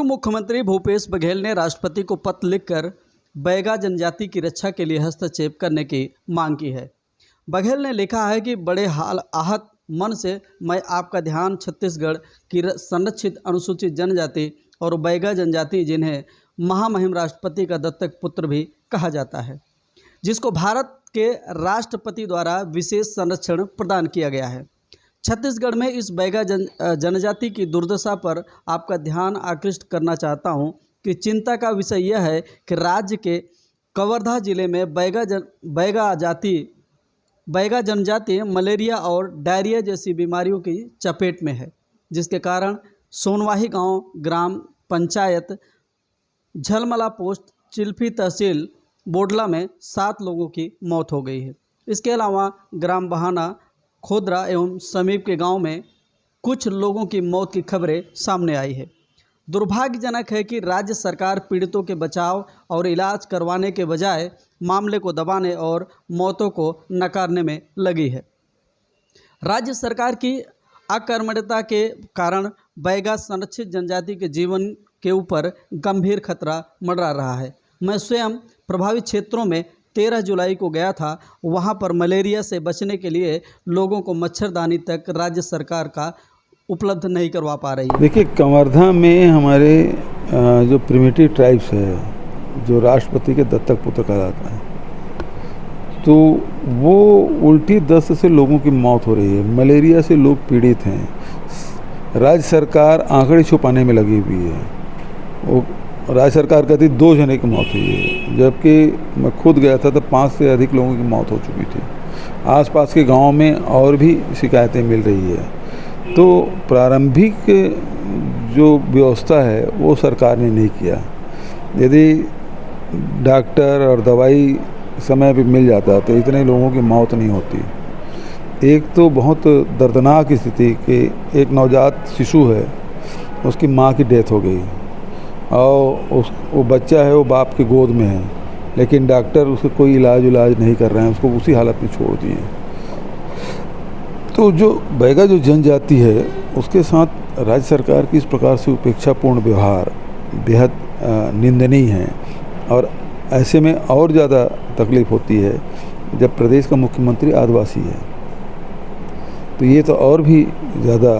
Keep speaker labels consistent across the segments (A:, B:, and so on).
A: मुख्यमंत्री भूपेश बघेल ने राष्ट्रपति को पत्र लिखकर बैगा जनजाति की रक्षा के लिए हस्तक्षेप करने की मांग की है। बघेल ने लिखा है कि बड़े आहत मन से मैं आपका ध्यान छत्तीसगढ़ की संरक्षित अनुसूचित जनजाति और बैगा जनजाति, जिन्हें महामहिम राष्ट्रपति का दत्तक पुत्र भी कहा जाता है, जिसको भारत के राष्ट्रपति द्वारा विशेष संरक्षण प्रदान किया गया है। छत्तीसगढ़ में इस बैगा जनजाति की दुर्दशा पर आपका ध्यान आकृष्ट करना चाहता हूं कि चिंता का विषय यह है कि राज्य के कवर्धा जिले में बैगा जनजाति मलेरिया और डायरिया जैसी बीमारियों की चपेट में है, जिसके कारण सोनवाही गांव ग्राम पंचायत झलमला पोस्ट चिल्फी तहसील बोडला में 7 लोगों की मौत हो गई है। इसके अलावा ग्राम बहाना खोदरा एवं समीप के गांव में कुछ लोगों की मौत की खबरें सामने आई है। दुर्भाग्यजनक है कि राज्य सरकार पीड़ितों के बचाव और इलाज करवाने के बजाय मामले को दबाने और मौतों को नकारने में लगी है। राज्य सरकार की अकर्मण्यता के कारण बैगा संरक्षित जनजाति के जीवन के ऊपर गंभीर खतरा मंडरा रहा है। मैं स्वयं प्रभावित क्षेत्रों में 13 जुलाई को गया था। वहां पर मलेरिया से बचने के लिए लोगों को मच्छरदानी तक राज्य सरकार का उपलब्ध नहीं करवा पा रही है।
B: देखिए, कवर्धा में हमारे जो प्रिमिटिव ट्राइब्स है, जो राष्ट्रपति के दत्तक पुत्र कहलाता है, तो वो उल्टी दस्त से लोगों की मौत हो रही है। मलेरिया से लोग पीड़ित हैं। राज्य सरकार आंकड़े छुपाने में लगी हुई है। वो राज्य सरकार कहती 2 जने की मौत हुई है, जबकि मैं खुद गया था तो 5 से अधिक लोगों की मौत हो चुकी थी। आसपास के गांव में और भी शिकायतें मिल रही है। तो प्रारंभिक जो व्यवस्था है वो सरकार ने नहीं किया। यदि डॉक्टर और दवाई समय पे मिल जाता तो इतने लोगों की मौत नहीं होती। एक तो बहुत दर्दनाक स्थिति कि एक नवजात शिशु है, उसकी माँ की डेथ हो गई और वो बच्चा है वो बाप की गोद में है, लेकिन डॉक्टर उसका कोई इलाज नहीं कर रहे हैं, उसको उसी हालत में छोड़ दिए। तो जो बैगा जो जनजाति है उसके साथ राज्य सरकार की इस प्रकार से उपेक्षापूर्ण व्यवहार बेहद निंदनीय है। और ऐसे में और ज़्यादा तकलीफ़ होती है जब प्रदेश का मुख्यमंत्री आदिवासी है, तो ये तो और भी ज़्यादा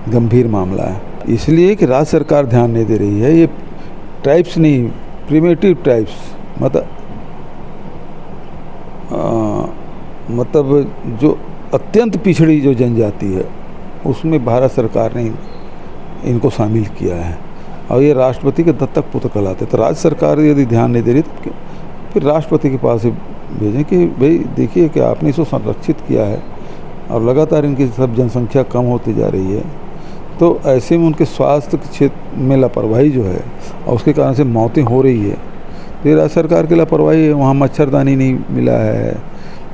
B: गंभीर मामला है। इसलिए कि राज्य सरकार ध्यान नहीं दे रही है। ये ट्राइब्स नहीं, प्रिमिटिव ट्राइब्स मतलब जो अत्यंत पिछड़ी जो जनजाति है उसमें भारत सरकार ने इनको शामिल किया है और ये राष्ट्रपति के दत्तक पुत्र कहलाते। तो राज्य सरकार यदि ध्यान नहीं दे रही तो फिर राष्ट्रपति के पास भेजें कि भाई देखिए कि आपने इसको संरक्षित किया है और लगातार इनकी सब जनसंख्या कम होती जा रही है, तो ऐसे में उनके स्वास्थ्य के क्षेत्र में लापरवाही जो है और उसके कारण से मौतें हो रही है। तो ये राज्य सरकार की लापरवाही है। वहाँ मच्छरदानी नहीं मिला है,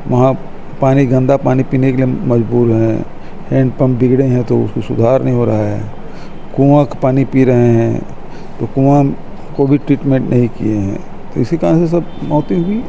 B: वहाँ पानी गंदा पानी पीने के लिए मजबूर हैं, हैंडपम्प बिगड़े हैं तो उसको सुधार नहीं हो रहा है, कुआं का पानी पी रहे हैं तो कुआं को भी ट्रीटमेंट नहीं किए हैं, तो इसी कारण से सब मौतें हुई।